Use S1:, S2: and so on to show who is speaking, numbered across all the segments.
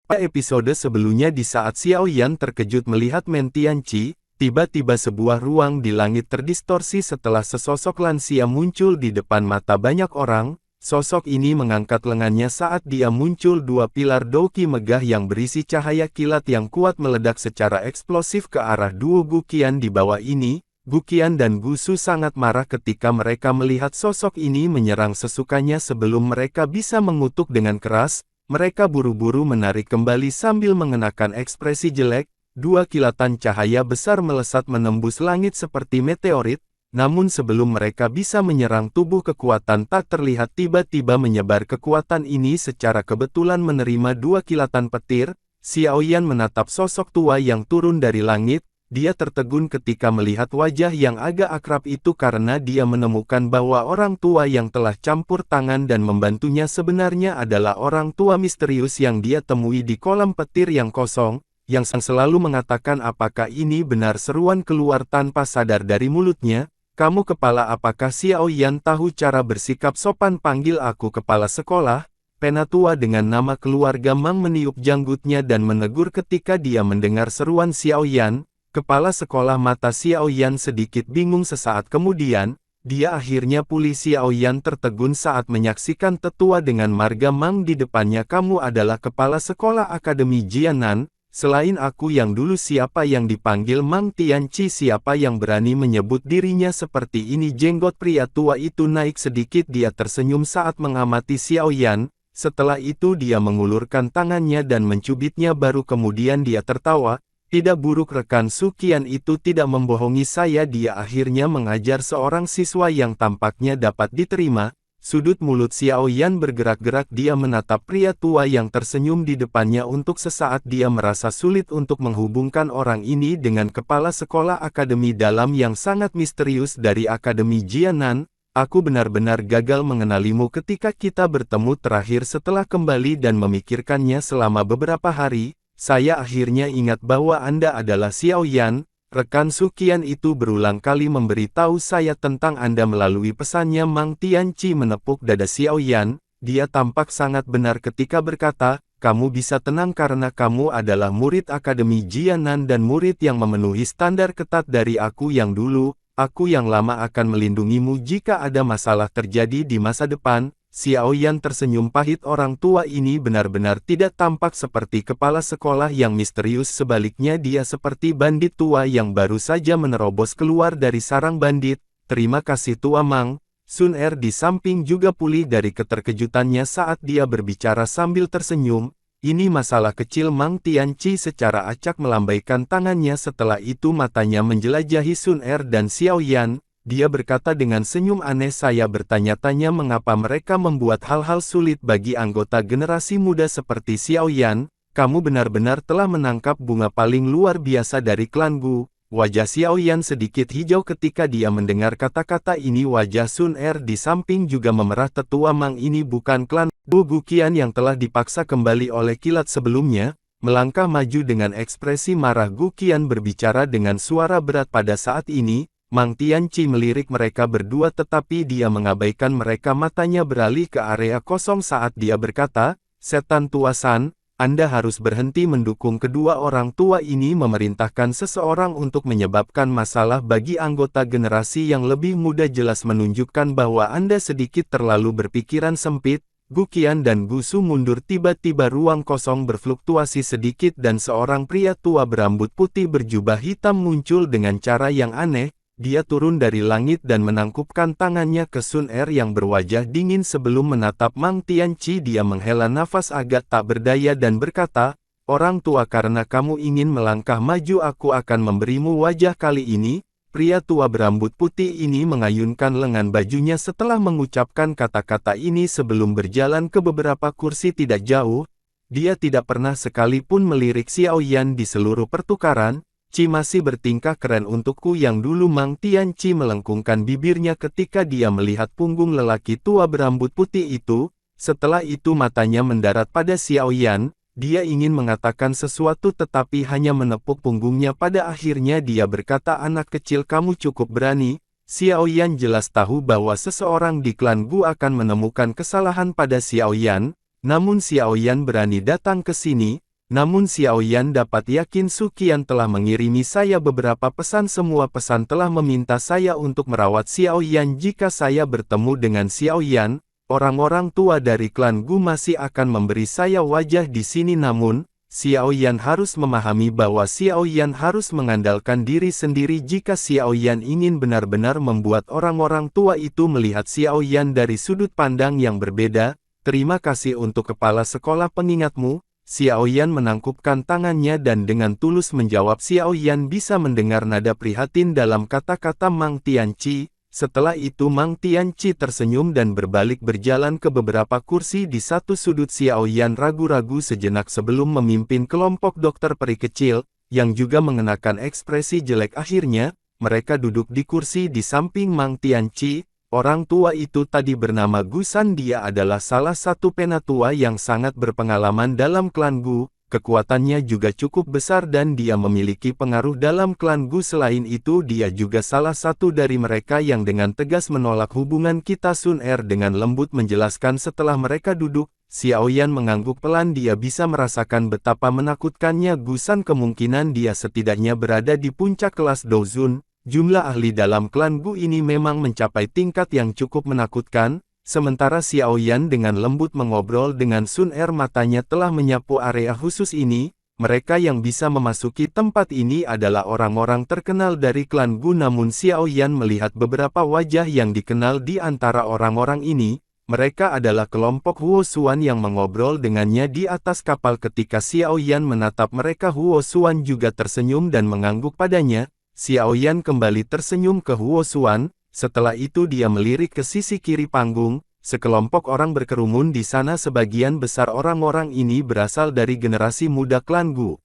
S1: Pada episode sebelumnya di saat Xiao Yan terkejut melihat Meng Tianqi, tiba-tiba sebuah ruang di langit terdistorsi setelah sesosok lansia muncul di depan mata banyak orang. Sosok ini mengangkat lengannya saat dia muncul dua pilar douqi megah yang berisi cahaya kilat yang kuat meledak secara eksplosif ke arah duo Guqian di bawah ini. Guqian dan Gusu sangat marah ketika mereka melihat sosok ini menyerang sesukanya sebelum mereka bisa mengutuk dengan keras. Mereka buru-buru menarik kembali sambil mengenakan ekspresi jelek. Dua kilatan cahaya besar melesat menembus langit seperti meteorit. Namun sebelum mereka bisa menyerang tubuh kekuatan tak terlihat tiba-tiba menyebar. Kekuatan ini secara kebetulan menerima dua kilatan petir. Xiao Yan menatap sosok tua yang turun dari langit. Dia tertegun ketika melihat wajah yang agak akrab itu karena dia menemukan bahwa orang tua yang telah campur tangan dan membantunya sebenarnya adalah orang tua misterius yang dia temui di kolam petir yang kosong, yang selalu mengatakan apakah ini benar. Seruan keluar tanpa sadar dari mulutnya. Kamu kepala apakah Xiao Yan tahu cara bersikap sopan? Panggil aku kepala sekolah. Penatua dengan nama keluarga Mang meniup janggutnya dan menegur ketika dia mendengar seruan Xiao Yan. Kepala sekolah mata Xiao Yan sedikit bingung sesaat kemudian, dia akhirnya pulih. Xiao Yan tertegun saat menyaksikan tetua dengan marga Mang di depannya. Kamu adalah kepala sekolah Akademi Jianan. Selain aku yang dulu siapa yang dipanggil Meng Tianqi? Siapa yang berani menyebut dirinya seperti ini? Jenggot pria tua itu naik sedikit. Dia tersenyum saat mengamati Xiao Yan. Setelah itu dia mengulurkan tangannya dan mencubitnya baru kemudian dia tertawa. Tidak buruk, rekan Suqian itu tidak membohongi saya. Dia akhirnya mengajar seorang siswa yang tampaknya dapat diterima. Sudut mulut Xiao Yan bergerak-gerak. Dia menatap pria tua yang tersenyum di depannya. Untuk sesaat dia merasa sulit untuk menghubungkan orang ini dengan kepala sekolah akademi dalam yang sangat misterius dari Akademi Jianan. Aku benar-benar gagal mengenalimu ketika kita bertemu terakhir. Setelah kembali dan memikirkannya selama beberapa hari, saya akhirnya ingat bahwa Anda adalah Xiao Yan. Rekan Suqian itu berulang kali memberitahu saya tentang Anda melalui pesannya. Meng Tianqi menepuk dada Xiao Yan. Dia tampak sangat benar ketika berkata, kamu bisa tenang karena kamu adalah murid Akademi Jianan dan murid yang memenuhi standar ketat dari aku yang dulu. Aku yang lama akan melindungimu jika ada masalah terjadi di masa depan. Xiao Yan tersenyum pahit. Orang tua ini benar-benar tidak tampak seperti kepala sekolah yang misterius. Sebaliknya dia seperti bandit tua yang baru saja menerobos keluar dari sarang bandit. Terima kasih Tua Mang. Sun Er di samping juga pulih dari keterkejutannya saat dia berbicara sambil tersenyum. Ini masalah kecil. Meng Tianqi secara acak melambaikan tangannya. Setelah itu matanya menjelajahi Sun Er dan Xiao Yan. Dia berkata dengan senyum aneh, saya bertanya-tanya mengapa mereka membuat hal-hal sulit bagi anggota generasi muda seperti Xiao Yan. Kamu benar-benar telah menangkap bunga paling luar biasa dari klan Gu. Wajah Xiao Yan sedikit hijau ketika dia mendengar kata-kata ini. Wajah Sun Er di samping juga memerah. Tetua Mang ini bukan klan Gu Guqian yang telah dipaksa kembali oleh kilat sebelumnya. Melangkah maju dengan ekspresi marah, Guqian berbicara dengan suara berat. Pada saat ini, Meng Tianqi melirik mereka berdua tetapi dia mengabaikan mereka. Matanya beralih ke area kosong saat dia berkata, setan tua San, Anda harus berhenti mendukung kedua orang tua ini. Memerintahkan seseorang untuk menyebabkan masalah bagi anggota generasi yang lebih muda jelas menunjukkan bahwa Anda sedikit terlalu berpikiran sempit. Guqian dan Gusu mundur. Tiba-tiba ruang kosong berfluktuasi sedikit dan seorang pria tua berambut putih berjubah hitam muncul dengan cara yang aneh. Dia turun dari langit dan menangkupkan tangannya ke Sun Er yang berwajah dingin. Sebelum menatap Meng Tianqi, dia menghela nafas agak tak berdaya dan berkata, orang tua, karena kamu ingin melangkah maju aku akan memberimu wajah kali ini. Pria tua berambut putih ini mengayunkan lengan bajunya setelah mengucapkan kata-kata ini sebelum berjalan ke beberapa kursi tidak jauh. Dia tidak pernah sekalipun melirik Xiao Yan di seluruh pertukaran. Ci masih bertingkah keren untukku yang dulu. Meng Tianqi melengkungkan bibirnya ketika dia melihat punggung lelaki tua berambut putih itu. Setelah itu matanya mendarat pada Xiao Yan. Dia ingin mengatakan sesuatu tetapi hanya menepuk punggungnya. Pada akhirnya dia berkata, anak kecil, kamu cukup berani. Xiao Yan jelas tahu bahwa seseorang di klan Gu akan menemukan kesalahan pada Xiao Yan. Namun Xiao Yan berani datang ke sini. Namun Xiao Yan dapat yakin Su Qian telah mengirimi saya beberapa pesan. Semua pesan telah meminta saya untuk merawat Xiao Yan. Jika saya bertemu dengan Xiao Yan, orang-orang tua dari klan Gu masih akan memberi saya wajah di sini. Namun, Xiao Yan harus memahami bahwa Xiao Yan harus mengandalkan diri sendiri. Jika Xiao Yan ingin benar-benar membuat orang-orang tua itu melihat Xiao Yan dari sudut pandang yang berbeda. Terima kasih untuk kepala sekolah pengingatmu. Xiao Yan menangkupkan tangannya dan dengan tulus menjawab. Xiao Yan bisa mendengar nada prihatin dalam kata-kata Mang Tianqi. Setelah itu Mang Tianqi tersenyum dan berbalik berjalan ke beberapa kursi di satu sudut. Xiao Yan ragu-ragu sejenak sebelum memimpin kelompok dokter peri kecil, yang juga mengenakan ekspresi jelek. Akhirnya, mereka duduk di kursi di samping Mang Tianqi. Orang tua itu tadi bernama Gu San. Dia adalah salah satu penatua yang sangat berpengalaman dalam klan Gu. Kekuatannya juga cukup besar dan dia memiliki pengaruh dalam klan Gu. Selain itu dia juga salah satu dari mereka yang dengan tegas menolak hubungan kita. Sun Er dengan lembut menjelaskan. Setelah mereka duduk, Xiao Yan mengangguk pelan. Dia bisa merasakan betapa menakutkannya Gu San. Kemungkinan dia setidaknya berada di puncak kelas Douzun. Jumlah ahli dalam klan Gu ini memang mencapai tingkat yang cukup menakutkan. Sementara Xiao Yan dengan lembut mengobrol dengan Sun Er, matanya telah menyapu area khusus ini. Mereka yang bisa memasuki tempat ini adalah orang-orang terkenal dari klan Gu. Namun Xiao Yan melihat beberapa wajah yang dikenal di antara orang-orang ini. Mereka adalah kelompok Huo Xuan yang mengobrol dengannya di atas kapal. Ketika Xiao Yan menatap mereka, Huo Xuan juga tersenyum dan mengangguk padanya. Xiao Yan kembali tersenyum ke Huo Xuan. Setelah itu dia melirik ke sisi kiri panggung. Sekelompok orang berkerumun di sana. Sebagian besar orang-orang ini berasal dari generasi muda klan Gu.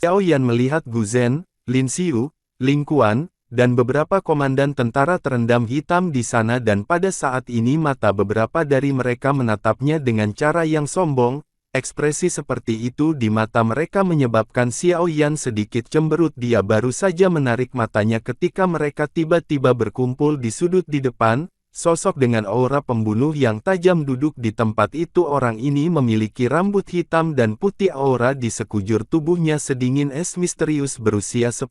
S1: Xiao Yan melihat Gu Zhen, Lin Xiu, Ling Quan, dan beberapa komandan tentara terendam hitam di sana, dan pada saat ini mata beberapa dari mereka menatapnya dengan cara yang sombong. Ekspresi seperti itu di mata mereka menyebabkan Xiao Yan sedikit cemberut. Dia baru saja menarik matanya ketika mereka tiba-tiba berkumpul di sudut di depan. Sosok dengan aura pembunuh yang tajam duduk di tempat itu. Orang ini memiliki rambut hitam dan putih. Aura di sekujur tubuhnya sedingin es misterius. Berusia 10.000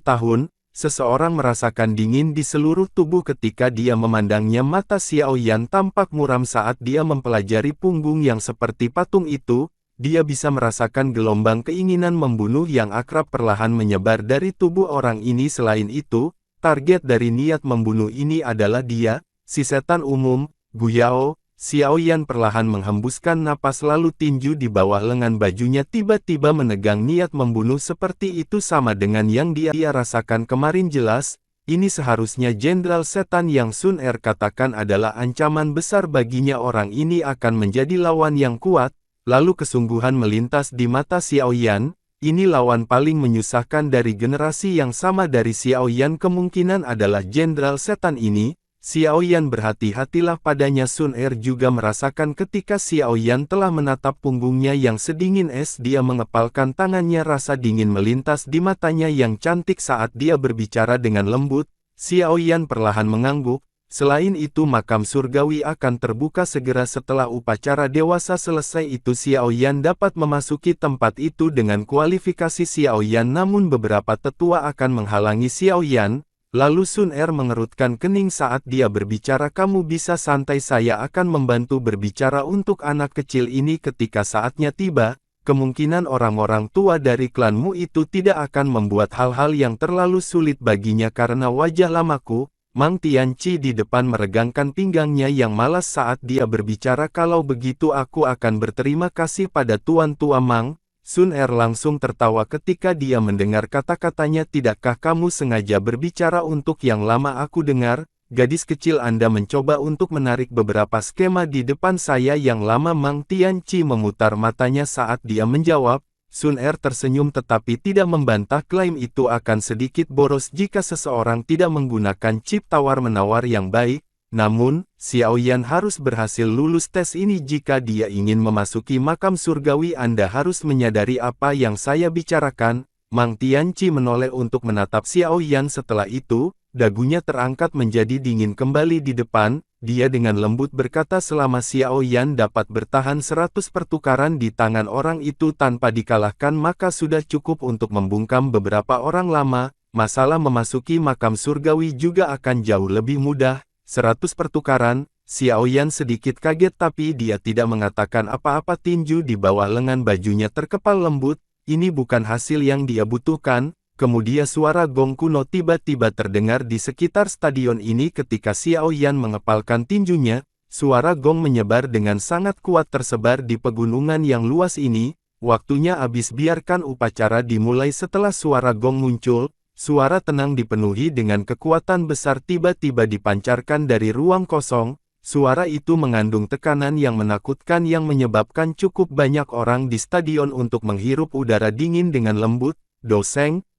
S1: tahun, seseorang merasakan dingin di seluruh tubuh ketika dia memandangnya. Mata Xiao Yan tampak muram saat dia mempelajari punggung yang seperti patung itu. Dia bisa merasakan gelombang keinginan membunuh yang akrab perlahan menyebar dari tubuh orang ini. Selain itu, target dari niat membunuh ini adalah dia, si setan umum, Gu Yao. Xiao Yan perlahan menghembuskan napas lalu tinju di bawah lengan bajunya tiba-tiba menegang. Niat membunuh seperti itu sama dengan yang dia rasakan kemarin. Jelas, ini seharusnya Jenderal Setan yang Sun Er katakan adalah ancaman besar baginya. Orang ini akan menjadi lawan yang kuat. Lalu kesungguhan melintas di mata Xiao Yan. Ini lawan paling menyusahkan dari generasi yang sama dari Xiao Yan. Kemungkinan adalah Jenderal Setan ini. Xiao Yan berhati-hatilah padanya. Sun Er juga merasakan ketika Xiao Yan telah menatap punggungnya yang sedingin es. Dia mengepalkan tangannya. Rasa dingin melintas di matanya yang cantik saat dia berbicara dengan lembut. Xiao Yan perlahan mengangguk. Selain itu makam surgawi akan terbuka segera setelah upacara dewasa selesai. Itu Xiao Yan dapat memasuki tempat itu dengan kualifikasi Xiao Yan. Namun beberapa tetua akan menghalangi Xiao Yan. Lalu Sun Er mengerutkan kening saat dia berbicara. Kamu bisa santai, saya akan membantu berbicara untuk anak kecil ini. Ketika saatnya tiba, kemungkinan orang-orang tua dari klanmu itu tidak akan membuat hal-hal yang terlalu sulit baginya karena wajah lamaku. Mang Tianqi di depan meregangkan pinggangnya yang malas saat dia berbicara. Kalau begitu aku akan berterima kasih pada Tuan Tua Mang. Sun Er langsung tertawa ketika dia mendengar kata-katanya. Tidakkah kamu sengaja berbicara untuk yang lama aku dengar? Gadis kecil Anda mencoba untuk menarik beberapa skema di depan saya yang lama. Mang Tianqi memutar matanya saat dia menjawab. Sun Er tersenyum tetapi tidak membantah. Klaim itu akan sedikit boros jika seseorang tidak menggunakan chip tawar-menawar yang baik. Namun, Xiao Yan harus berhasil lulus tes ini jika dia ingin memasuki makam surgawi. Anda harus menyadari apa yang saya bicarakan. Mang Tianqi menoleh untuk menatap Xiao Yan. Setelah itu, dagunya terangkat menjadi dingin kembali di depan, dia dengan lembut berkata selama Xiao Yan dapat bertahan 100 pertukaran di tangan orang itu tanpa dikalahkan maka sudah cukup untuk membungkam beberapa orang lama, masalah memasuki makam surgawi juga akan jauh lebih mudah. 100 pertukaran, Xiao Yan sedikit kaget tapi dia tidak mengatakan apa-apa. Tinju di bawah lengan bajunya terkepal lembut, ini bukan hasil yang dia butuhkan. Kemudian suara gong kuno tiba-tiba terdengar di sekitar stadion ini ketika Xiao Yan mengepalkan tinjunya, suara gong menyebar dengan sangat kuat tersebar di pegunungan yang luas ini, waktunya habis biarkan upacara dimulai. Setelah suara gong muncul, suara tenang dipenuhi dengan kekuatan besar tiba-tiba dipancarkan dari ruang kosong, suara itu mengandung tekanan yang menakutkan yang menyebabkan cukup banyak orang di stadion untuk menghirup udara dingin dengan lembut.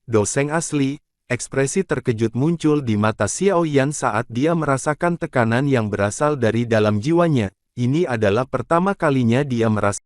S1: Doseng asli, ekspresi terkejut muncul di mata Xiao Yan saat dia merasakan tekanan yang berasal dari dalam jiwanya. Ini adalah pertama kalinya dia merasa